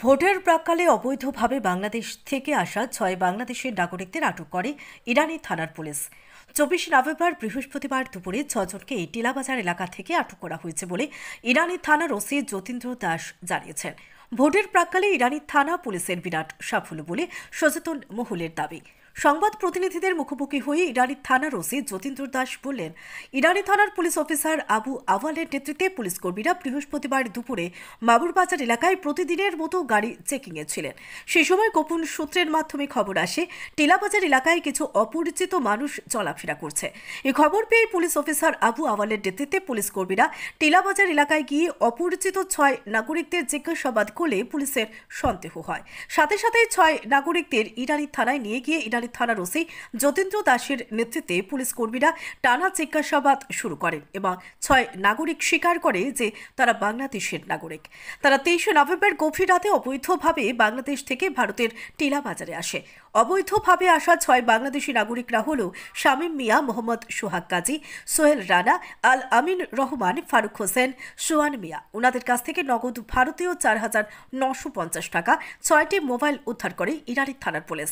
ভোটের প্রাক্কালে অবৈধভাবে বাংলাদেশ থেকে আসা 6 বাংলাদেশের নাগরিকদের আটক করে ইরানি থানার পুলিশ। 24 নভেম্বর বৃহস্পতিবার দুপুরে 6 জনকে টিলাবাজার এলাকা থেকে আটক করা হয়েছে বলে ইরানি থানার ওসি যতীন্দ্র দাস জানিয়েছেন। ভোটের প্রাক্কালে ইরানি থানা পুলিশের বিরাট সাফল্য বলে সচেতন মহলের দাবি। সংবাদ প্রতিনিধিদের মুখোমুখি হয়ে ইরানি থানার ওসি যতীন্দ্র দাস বললেন, ইরানি থানার পুলিশ অফিসার আবু আওয়ালের নেতৃত্বে পুলিশ কর্মীরা বৃহস্পতিবার দুপুরে বাবুরবাজার এলাকায় প্রতিদিনের মতো গাড়ি চেকিংয়ে ছিলেন। সেই সময় গোপন সূত্রের মাধ্যমে খবর আসে টিলাবাজার এলাকায় কিছু অপরিচিত মানুষ চলাফেরা করছে। এই খবর পেয়ে পুলিশ অফিসার আবু আওয়ালের নেতৃত্বে পুলিশ কর্মীরা টিলাবাজার এলাকায় গিয়ে অপরিচিত 6 নাগরিকদের জিজ্ঞাসাবাদ করলে পুলিশের সন্দেহ হয়। সাথে সাথে 6 নাগরিকদের ইরানি থানায় নিয়ে গিয়ে থানার ওসি যতীন্দ্র দাসের নেতৃত্বে পুলিশ কর্মীরা টানা জিজ্ঞাসাবাদ শুরু করেন এবং 6 নাগরিক স্বীকার করে যে তারা বাংলাদেশের নাগরিক। তারা 23 নভেম্বর গভীর রাতে অবৈধভাবে বাংলাদেশ থেকে ভারতের টিলাবাজারে আসে। অবৈধভাবে আসা 6 বাংলাদেশি নাগরিকরা হল শামীম মিয়া, মোহাম্মদ সোহাগ কাজী, সোহেল রানা, আল আমিন রহমান, ফারুক হোসেন, সোহান মিয়া। ওনাদের কাছ থেকে নগদ ভারতীয় 4,950 টাকা, 6টি মোবাইল উদ্ধার করে ইরানি থানার পুলিশ।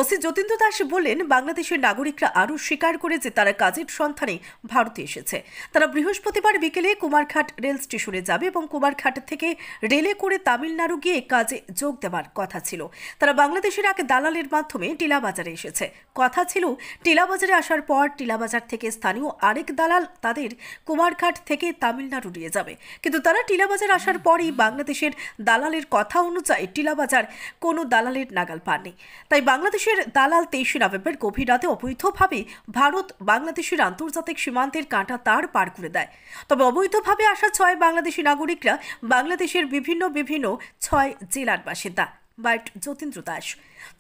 ওসি যতীন্দ্র দাস বললেন, বাংলাদেশের নাগরিকরা আরও স্বীকার করে যে তারা কাজের সন্ধানে ভারতে এসেছে। তারা বৃহস্পতিবার বিকেলে কুমারঘাট রেল স্টেশনে যাবে এবং কুমারঘাট থেকে রেলে করে তামিলনাড়ু গিয়ে কাজে যোগ দেওয়ার কথা ছিল। তারা বাংলাদেশের এক দালালের মাধ্যমে টিলাবাজারে এসেছে। কথা ছিল টিলাবাজারে আসার পর টিলাবাজার থেকে স্থানীয় আরেক দালাল তাদের কুমারঘাট থেকে তামিলনাড়ু নিয়ে যাবে। কিন্তু তারা টিলাবাজার আসার পরই বাংলাদেশের দালালের কথা অনুযায়ী টিলাবাজার কোনো দালালের নাগাল পাননি। তাই বাংলাদেশের দালাল 23 নভেম্বর গভীর রাতে অবৈধভাবে ভারত বাংলাদেশের আন্তর্জাতিক সীমান্তের কাঁটা তার পার করে দেয়। তবে অবৈধভাবে আসা 6 বাংলাদেশি নাগরিকরা বাংলাদেশের বিভিন্ন 6 জেলার বাসিন্দা। বাইট যতীন্দ্র দাস।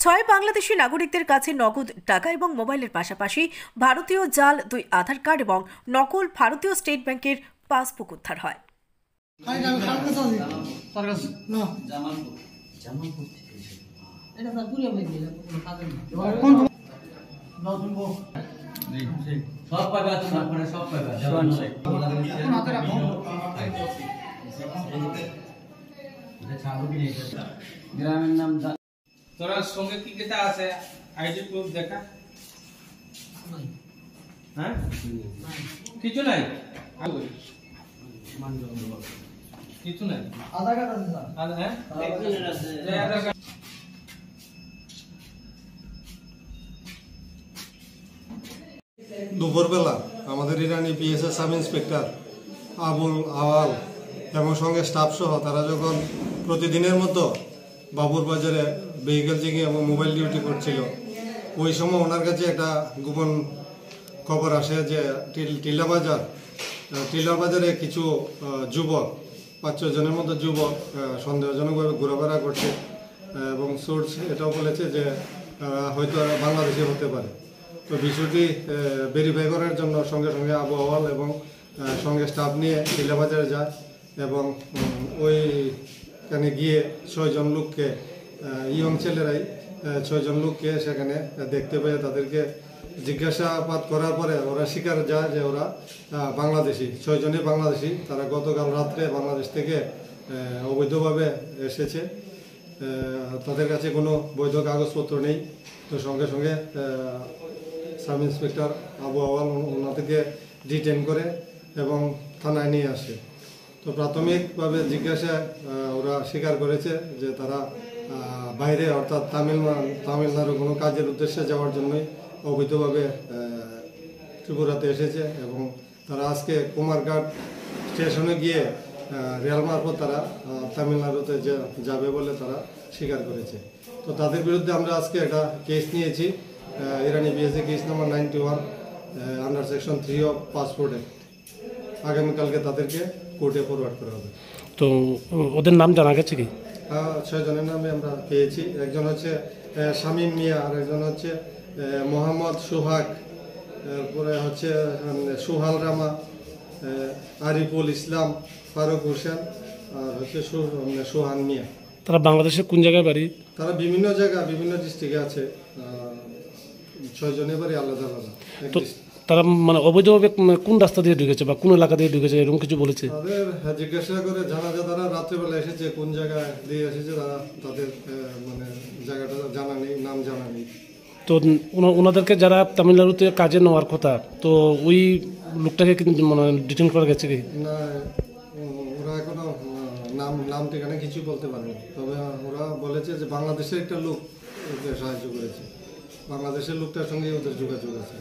6 বাংলাদেশি নাগরিকদের কাছে নগদ টাকা এবং মোবাইলের পাশাপাশি ভারতীয় জাল 2 আধার কার্ড এবং নকল ভারতীয় স্টেট ব্যাংকের পাসবুক উদ্ধার হয়। গ্রামের নাম তোরা সঙ্গে কি কেটা আছে? আইডি প্রুফ দেখা? হ্যাঁ, কিছু নাই, কিছু নাই। আধার কার্ড আছে স্যার? হ্যাঁ, আধার কার্ড। দুপুরবেলা আমাদের ইরানি পিএসএ সাব ইন্সপেক্টর আবুল আওয়াল এবং সঙ্গে স্টাফ সহ তারা যখন প্রতিদিনের মতো বাবুরবাজারে ভেহিকেল চেকিং এবং মোবাইল ডিউটি করছিল, ওই সময় ওনার কাছে একটা গোপন খবর আসে যে টিলাবাজারে কিছু যুবক, 5-6 জনের মতো যুবক সন্দেহজনকভাবে ঘোরাফেরা করছে এবং সোর্স এটাও বলেছে যে হয়তো বাংলাদেশে হতে পারে। তো বিষয়টি ভেরিফাই করার জন্য সঙ্গে সঙ্গে আবু আওয়াল এবং সঙ্গে স্টাফ নিয়ে টিলাবাজারে যায় এবং ওইখানে গিয়ে 6 জন লোককে, ইয়ং ছেলেরাই 6 জন লোককে সেখানে দেখতে পেয়ে তাদেরকে জিজ্ঞাসাবাদ করার পরে ওরা স্বীকার যায় যে ওরা বাংলাদেশি, 6 জনই বাংলাদেশি। তারা গতকাল রাত্রে বাংলাদেশ থেকে অবৈধভাবে এসেছে। তাদের কাছে কোনো বৈধ কাগজপত্র নেই। তো সঙ্গে সঙ্গে সাব ইন্সপেক্টর আবু আওয়াল ওনাদেরকে ডিটেন করে এবং থানায় নিয়ে আসে। তো প্রাথমিকভাবে জিজ্ঞাসায় ওরা স্বীকার করেছে যে তারা বাইরে অর্থাৎ তামিলনাড়ু কোনো কাজের উদ্দেশ্যে যাওয়ার জন্যই অবৈধভাবে ত্রিপুরাতে এসেছে এবং তারা আজকে কুমারঘাট স্টেশনে গিয়ে রেল মারফত তারা তামিলনাড়ুতে যাবে বলে তারা স্বীকার করেছে। তো তাদের বিরুদ্ধে আমরা আজকে একটা কেস নিয়েছি, ইরানি BSA case number 91 under section 3 of passport act. আগামীকালকে তাদেরকে কোর্টে ফরওয়ার্ড করা হবে। তো ওদের নাম জানা গেছে কি? 6 জনের নামে আমরা পেয়েছি। একজন হচ্ছে শামীম মিয়া, আর একজন হচ্ছে মোহাম্মদ সোহাগ, পরে হচ্ছে সুহাল রামা, আরিফুল ইসলাম, ফারুক হোসেন, আর হচ্ছে সোহান মিয়া। তারা বাংলাদেশের কোন জায়গায় বাড়ি? তারা বিভিন্ন জায়গা, বিভিন্ন ডিস্ট্রিক্টে আছে। 6 জনের বাড়ি আলাদা আলাদা। তো তারা মানে অবৈধভাবে কোন রাস্তা দিয়ে ঢুকেছে বা কোন এলাকা দিয়ে ঢুকেছে এরকম কিছু বলেছে? তাদের জিজ্ঞাসা করে জানা যায় তারা রাত্রেবেলা এসেছে, কোন জায়গায় দিয়ে এসেছে তাদের মানে জায়গাটা জানা নেই, নাম জানা নেই। তো ওনাদেরকে যারা তামিলনাড়ুতে কাজে নেওয়ার কথা, তো ওই লোকটাকে কিন্তু মানে ডিটেন করা গেছে কি না, ওরা এখনো নাম ঠিকানা কিছু বলতে পারেনি। তবে ওরা বলেছে যে বাংলাদেশের একটা লোক ওকে সাহায্য করেছে, বাংলাদেশের লোকটার সঙ্গে ওদের যোগাযোগ আছে।